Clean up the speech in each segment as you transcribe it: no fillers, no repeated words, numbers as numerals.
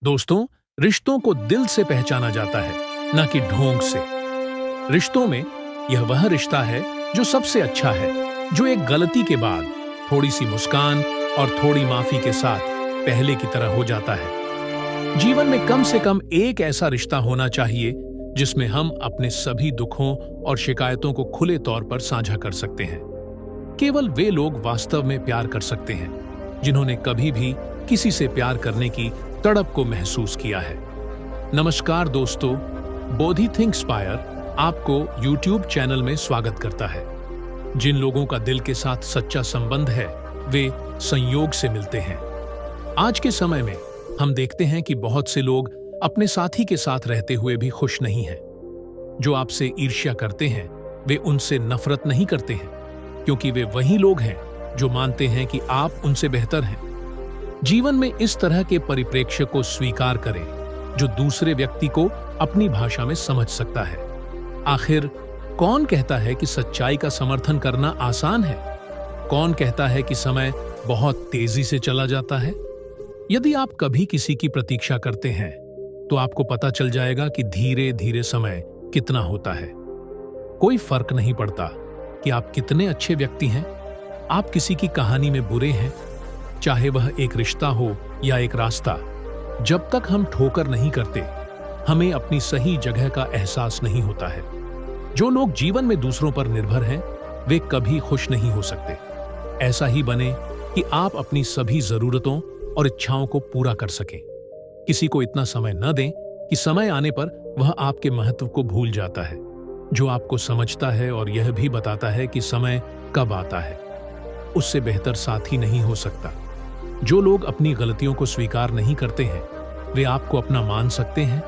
दोस्तों, रिश्तों को दिल से पहचाना जाता है, न कि ढोंग से। रिश्तों में यह वह रिश्ता है जो सबसे अच्छा है, जो एक गलती के बाद थोड़ी सी मुस्कान और थोड़ी माफी के साथ पहले की तरह हो जाता है। जीवन में कम से कम एक ऐसा रिश्ता होना चाहिए जिसमें हम अपने सभी दुखों और शिकायतों को खुले तौर पर साझा कर सकते हैं। केवल वे लोग वास्तव में प्यार कर सकते हैं जिन्होंने कभी भी किसी से प्यार करने की तड़प को महसूस किया है। नमस्कार दोस्तों, बोधि थिंकस्पायर आपको YouTube चैनल में स्वागत करता है। जिन लोगों का दिल के साथ सच्चा संबंध है, वे संयोग से मिलते हैं। आज के समय में हम देखते हैं कि बहुत से लोग अपने साथी के साथ रहते हुए भी खुश नहीं हैं। जो आपसे ईर्ष्या करते हैं, वे उनसे नफरत नहीं करते हैं, क्योंकि वे वही लोग हैं जो मानते हैं कि आप उनसे बेहतर हैं। जीवन में इस तरह के परिप्रेक्ष्य को स्वीकार करें जो दूसरे व्यक्ति को अपनी भाषा में समझ सकता है। आखिर कौन कहता है कि सच्चाई का समर्थन करना आसान है? कौन कहता है कि समय बहुत तेजी से चला जाता है? यदि आप कभी किसी की प्रतीक्षा करते हैं तो आपको पता चल जाएगा कि धीरे धीरे समय कितना होता है। कोई फर्क नहीं पड़ता कि आप कितने अच्छे व्यक्ति हैं, आप किसी की कहानी में बुरे हैं, चाहे वह एक रिश्ता हो या एक रास्ता। जब तक हम ठोकर नहीं करते, हमें अपनी सही जगह का एहसास नहीं होता है। जो लोग जीवन में दूसरों पर निर्भर हैं, वे कभी खुश नहीं हो सकते। ऐसा ही बने कि आप अपनी सभी जरूरतों और इच्छाओं को पूरा कर सकें। किसी को इतना समय न दें कि समय आने पर वह आपके महत्व को भूल जाता है। जो आपको समझता है और यह भी बताता है कि समय कब आता है, उससे बेहतर साथी नहीं हो सकता। जो लोग अपनी गलतियों को स्वीकार नहीं करते हैं, वे आपको अपना मान सकते हैं।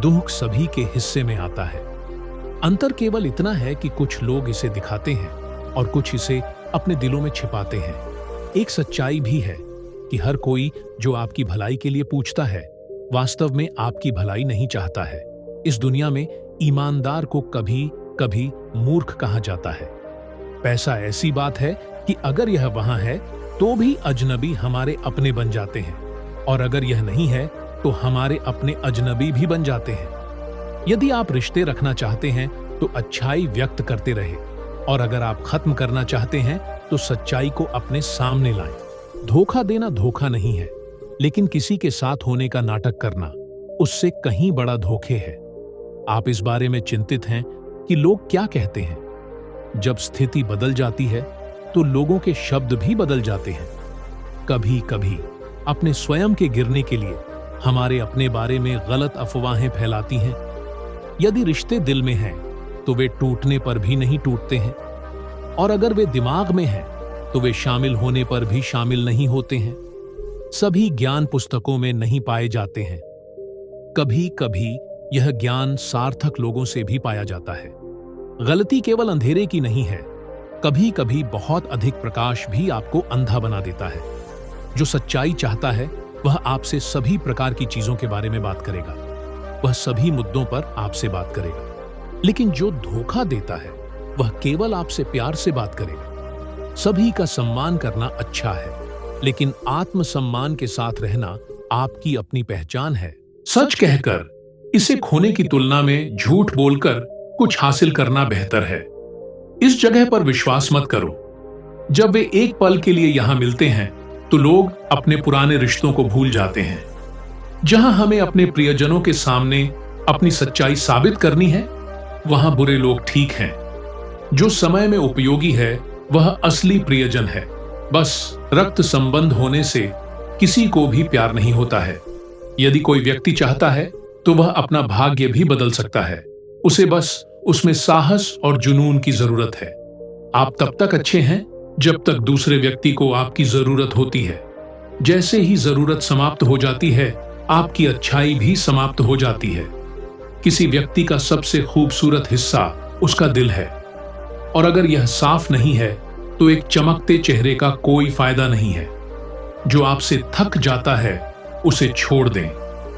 दुख सभी के हिस्से में आता है। अंतर केवल इतना है कि कुछ लोग इसे दिखाते हैं और कुछ इसे अपने दिलों में छिपाते हैं। एक सच्चाई भी है कि हर कोई जो आपकी भलाई के लिए पूछता है, वास्तव में आपकी भलाई नहीं चाहता है। इस दुनिया में ईमानदार को कभी कभी मूर्ख कहा जाता है। पैसा ऐसी बात है कि अगर यह वहां है तो भी अजनबी हमारे अपने बन जाते हैं, और अगर यह नहीं है तो हमारे अपने अजनबी भी बन जाते हैं। यदि आप रिश्ते रखना चाहते हैं तो अच्छाई व्यक्त करते रहे, और अगर आप खत्म करना चाहते हैं तो सच्चाई को अपने सामने लाएं। धोखा देना धोखा नहीं है, लेकिन किसी के साथ होने का नाटक करना उससे कहीं बड़ा धोखे है। आप इस बारे में चिंतित हैं कि लोग क्या कहते हैं। जब स्थिति बदल जाती है तो लोगों के शब्द भी बदल जाते हैं। कभी कभी अपने स्वयं के गिरने के लिए हमारे अपने बारे में गलत अफवाहें फैलाती हैं। यदि रिश्ते दिल में हैं तो वे टूटने पर भी नहीं टूटते हैं, और अगर वे दिमाग में हैं तो वे शामिल होने पर भी शामिल नहीं होते हैं। सभी ज्ञान पुस्तकों में नहीं पाए जाते हैं। कभी कभी यह ज्ञान सार्थक लोगों से भी पाया जाता है। गलती केवल अंधेरे की नहीं है, कभी कभी बहुत अधिक प्रकाश भी आपको अंधा बना देता है। जो सच्चाई चाहता है वह आपसे सभी प्रकार की चीजों के बारे में बात करेगा, वह सभी मुद्दों पर आपसे बात करेगा। लेकिन जो धोखा देता है वह केवल आपसे प्यार से बात करेगा। सभी का सम्मान करना अच्छा है, लेकिन आत्मसम्मान के साथ रहना आपकी अपनी पहचान है। सच कहकर इसे खोने की तुलना में झूठ बोलकर कुछ हासिल करना बेहतर है। इस जगह पर विश्वास मत करो। जब वे एक पल के लिए यहां मिलते हैं तो लोग अपने पुराने रिश्तों को भूल जाते हैं। जहां हमें अपने प्रियजनों के सामने अपनी सच्चाई साबित करनी है, वहां बुरे लोग ठीक हैं। जो समय में उपयोगी है वह असली प्रियजन है। बस रक्त संबंध होने से किसी को भी प्यार नहीं होता है। यदि कोई व्यक्ति चाहता है तो वह अपना भाग्य भी बदल सकता है। उसे बस उसमें साहस और जुनून की जरूरत है। आप तब तक अच्छे हैं जब तक दूसरे व्यक्ति को आपकी जरूरत होती है। जैसे ही जरूरत समाप्त हो जाती है, आपकी अच्छाई भी समाप्त हो जाती है। किसी व्यक्ति का सबसे खूबसूरत हिस्सा उसका दिल है, और अगर यह साफ नहीं है तो एक चमकते चेहरे का कोई फायदा नहीं है। जो आपसे थक जाता है उसे छोड़ दें,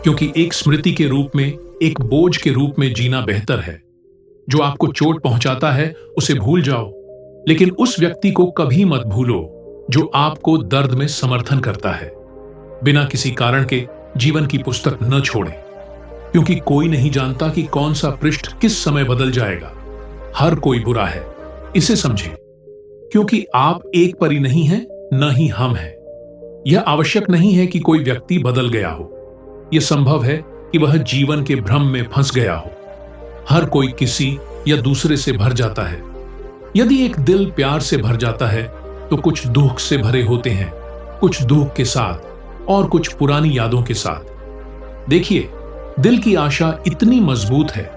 क्योंकि एक स्मृति के रूप में, एक बोझ के रूप में जीना बेहतर है। जो आपको चोट पहुंचाता है उसे भूल जाओ, लेकिन उस व्यक्ति को कभी मत भूलो जो आपको दर्द में समर्थन करता है। बिना किसी कारण के जीवन की पुस्तक न छोड़ें, क्योंकि कोई नहीं जानता कि कौन सा पृष्ठ किस समय बदल जाएगा। हर कोई बुरा है, इसे समझें, क्योंकि आप एक परी नहीं हैं, न ही हम हैं। यह आवश्यक नहीं है कि कोई व्यक्ति बदल गया हो। यह संभव है कि वह जीवन के भ्रम में फंस गया हो। हर कोई किसी या दूसरे से भर जाता है। यदि एक दिल प्यार से भर जाता है तो कुछ दुख से भरे होते हैं, कुछ दुख के साथ और कुछ पुरानी यादों के साथ। देखिए, दिल की आशा इतनी मजबूत है,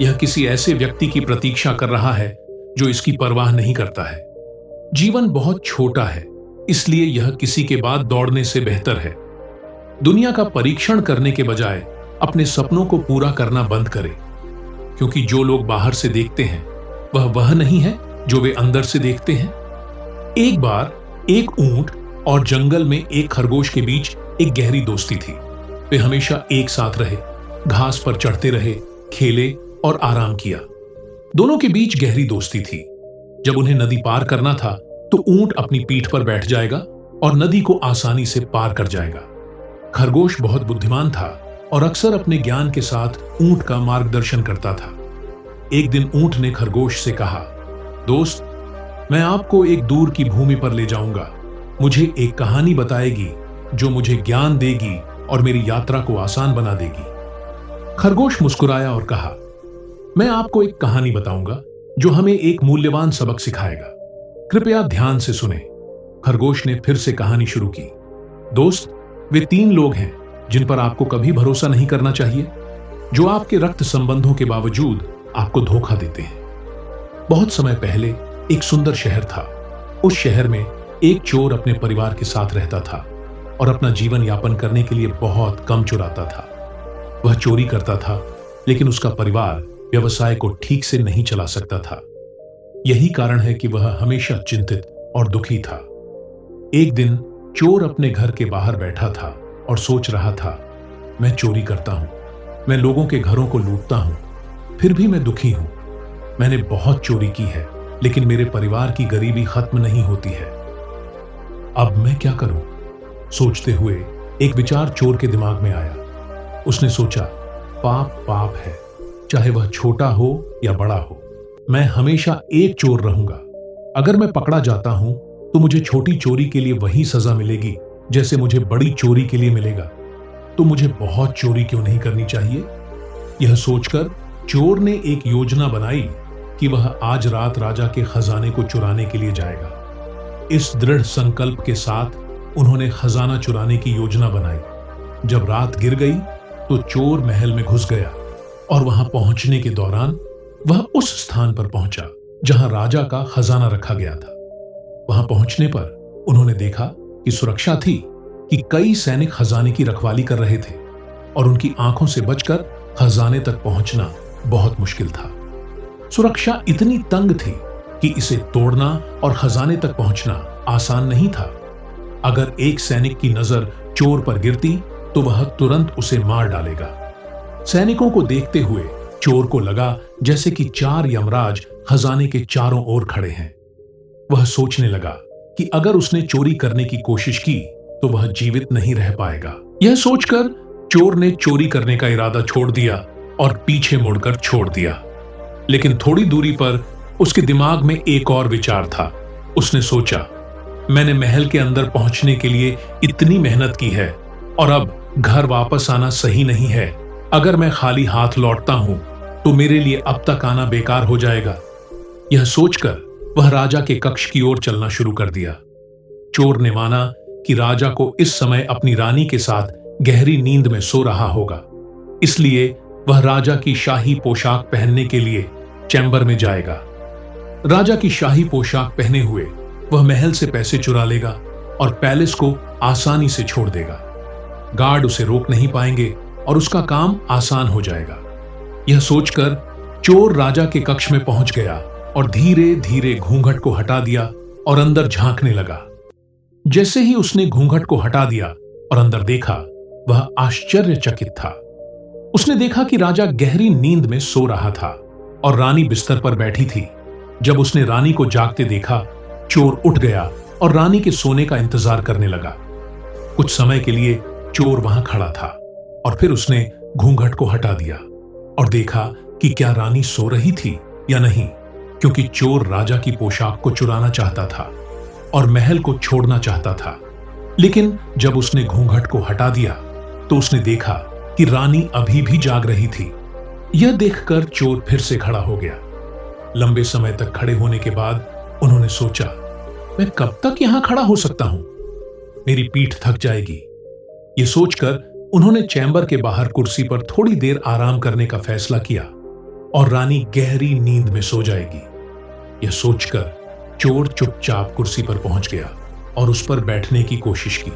यह किसी ऐसे व्यक्ति की प्रतीक्षा कर रहा है जो इसकी परवाह नहीं करता है। जीवन बहुत छोटा है, इसलिए यह किसी के बाद दौड़ने से बेहतर है। दुनिया का परीक्षण करने के बजाय अपने सपनों को पूरा करना बंद करें, क्योंकि जो लोग बाहर से देखते हैं वह नहीं है जो वे अंदर से देखते हैं। एक बार एक ऊंट और जंगल में एक खरगोश के बीच एक गहरी दोस्ती थी। वे हमेशा एक साथ रहे, घास पर चढ़ते रहे, खेले और आराम किया। दोनों के बीच गहरी दोस्ती थी। जब उन्हें नदी पार करना था तो ऊंट अपनी पीठ पर बैठ जाएगा और नदी को आसानी से पार कर जाएगा। खरगोश बहुत बुद्धिमान था और अक्सर अपने ज्ञान के साथ ऊंट का मार्गदर्शन करता था। एक दिन ऊंट ने खरगोश से कहा, दोस्त, मैं आपको एक दूर की भूमि पर ले जाऊंगा। मुझे एक कहानी बताएगी जो मुझे ज्ञान देगी और मेरी यात्रा को आसान बना देगी। खरगोश मुस्कुराया और कहा, मैं आपको एक कहानी बताऊंगा जो हमें एक मूल्यवान सबक सिखाएगा। कृपया ध्यान से सुने। खरगोश ने फिर से कहानी शुरू की। दोस्त, वे 3 लोग हैं जिन पर आपको कभी भरोसा नहीं करना चाहिए, जो आपके रक्त संबंधों के बावजूद आपको धोखा देते हैं। बहुत समय पहले एक सुंदर शहर था। उस शहर में एक चोर अपने परिवार के साथ रहता था और अपना जीवन यापन करने के लिए बहुत कम चुराता था। वह चोरी करता था, लेकिन उसका परिवार व्यवसाय को ठीक से नहीं चला सकता था। यही कारण है कि वह हमेशा चिंतित और दुखी था। एक दिन चोर अपने घर के बाहर बैठा था और सोच रहा था, मैं चोरी करता हूं, मैं लोगों के घरों को लूटता हूं, फिर भी मैं दुखी हूं। मैंने बहुत चोरी की है, लेकिन मेरे परिवार की गरीबी खत्म नहीं होती है। अब मैं क्या करूं? सोचते हुए एक विचार चोर के दिमाग में आया। उसने सोचा, पाप पाप है, चाहे वह छोटा हो या बड़ा हो। मैं हमेशा एक चोर रहूंगा। अगर मैं पकड़ा जाता हूं तो मुझे छोटी चोरी के लिए वही सजा मिलेगी जैसे मुझे बड़ी चोरी के लिए मिलेगा। तो मुझे बहुत चोरी क्यों नहीं करनी चाहिए? यह सोचकर चोर ने एक योजना बनाई कि वह आज रात राजा के खजाने को चुराने के लिए जाएगा। इस दृढ़ संकल्प के साथ उन्होंने खजाना चुराने की योजना बनाई। जब रात गिर गई तो चोर महल में घुस गया और वहां पहुंचने के दौरान वह उस स्थान पर पहुंचा जहां राजा का खजाना रखा गया था। वहां पहुंचने पर उन्होंने देखा कि सुरक्षा थी कि कई सैनिक खजाने की रखवाली कर रहे थे और उनकी आंखों से बचकर खजाने तक पहुंचना बहुत मुश्किल था। सुरक्षा इतनी तंग थी कि इसे तोड़ना और खजाने तक पहुंचना आसान नहीं था। अगर एक सैनिक की नजर चोर पर गिरती तो वह तुरंत उसे मार डालेगा। सैनिकों को देखते हुए चोर को लगा जैसे कि 4 यमराज खजाने के चारों ओर खड़े हैं। वह सोचने लगा कि अगर उसने चोरी करने की कोशिश की तो वह जीवित नहीं रह पाएगा। यह सोचकर चोर ने चोरी करने का इरादा छोड़ दिया और पीछे मुड़कर छोड़ दिया। लेकिन थोड़ी दूरी पर उसके दिमाग में एक और विचार था। उसने सोचा, मैंने महल के अंदर पहुंचने के लिए इतनी मेहनत की है और अब घर वापस आना सही नहीं है। अगर मैं खाली हाथ लौटता हूं तो मेरे लिए अब तक आना बेकार हो जाएगा। यह सोचकर वह राजा के कक्ष की ओर चलना शुरू कर दिया। चोर ने माना कि राजा को इस समय अपनी रानी के साथ गहरी नींद में सो रहा होगा, इसलिए वह राजा की शाही पोशाक पहनने के लिए चैम्बर में जाएगा। राजा की शाही पोशाक पहने हुए वह महल से पैसे चुरा लेगा और पैलेस को आसानी से छोड़ देगा। गार्ड उसे रोक नहीं पाएंगे और उसका काम आसान हो जाएगा। यह सोचकर चोर राजा के कक्ष में पहुंच गया और धीरे धीरे घूंघट को हटा दिया और अंदर झांकने लगा। जैसे ही उसने घूंघट को हटा दिया और अंदर देखा, वह आश्चर्यचकित था। उसने देखा कि राजा गहरी नींद में सो रहा था और रानी बिस्तर पर बैठी थी। जब उसने रानी को जागते देखा, चोर उठ गया और रानी के सोने का इंतजार करने लगा। कुछ समय के लिए चोर वहां खड़ा था और फिर उसने घूंघट को हटा दिया और देखा कि क्या रानी सो रही थी या नहीं, क्योंकि चोर राजा की पोशाक को चुराना चाहता था और महल को छोड़ना चाहता था। लेकिन जब उसने घूंघट को हटा दिया तो उसने देखा कि रानी अभी भी जाग रही थी। यह देखकर चोर फिर से खड़ा हो गया। लंबे समय तक खड़े होने के बाद उन्होंने सोचा, मैं कब तक यहां खड़ा हो सकता हूं? मेरी पीठ थक जाएगी। यह सोचकर उन्होंने चैम्बर के बाहर कुर्सी पर थोड़ी देर आराम करने का फैसला किया और रानी गहरी नींद में सो जाएगी। यह सोचकर चोर चुपचाप कुर्सी पर पहुंच गया और उस पर बैठने की कोशिश की।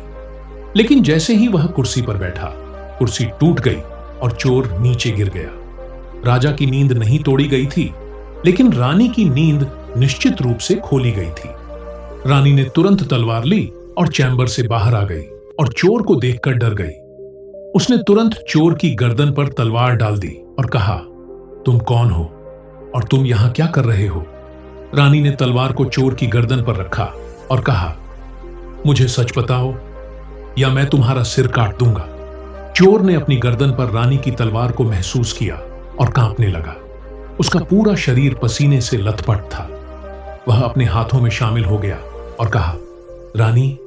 लेकिन जैसे ही वह कुर्सी पर बैठा, कुर्सी टूट गई और चोर नीचे गिर गया। राजा की नींद नहीं तोड़ी गई थी, लेकिन रानी की नींद निश्चित रूप से खोली गई थी। रानी ने तुरंत तलवार ली और चैम्बर से बाहर आ गई और चोर को देखकर डर गई। उसने तुरंत चोर की गर्दन पर तलवार डाल दी और कहा, तुम कौन हो और तुम यहां क्या कर रहे हो? रानी ने तलवार को चोर की गर्दन पर रखा और कहा, मुझे सच बताओ या मैं तुम्हारा सिर काट दूंगा। चोर ने अपनी गर्दन पर रानी की तलवार को महसूस किया और कांपने लगा। उसका पूरा शरीर पसीने से लथपथ था। वह अपने हाथों में शामिल हो गया और कहा, रानी,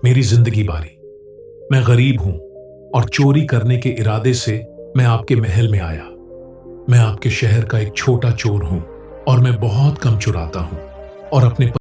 मेरी जिंदगी बारी। मैं गरीब हूं और चोरी करने के इरादे से मैं आपके महल में आया। मैं आपके शहर का एक छोटा चोर हूं और मैं बहुत कम चुराता हूं और अपने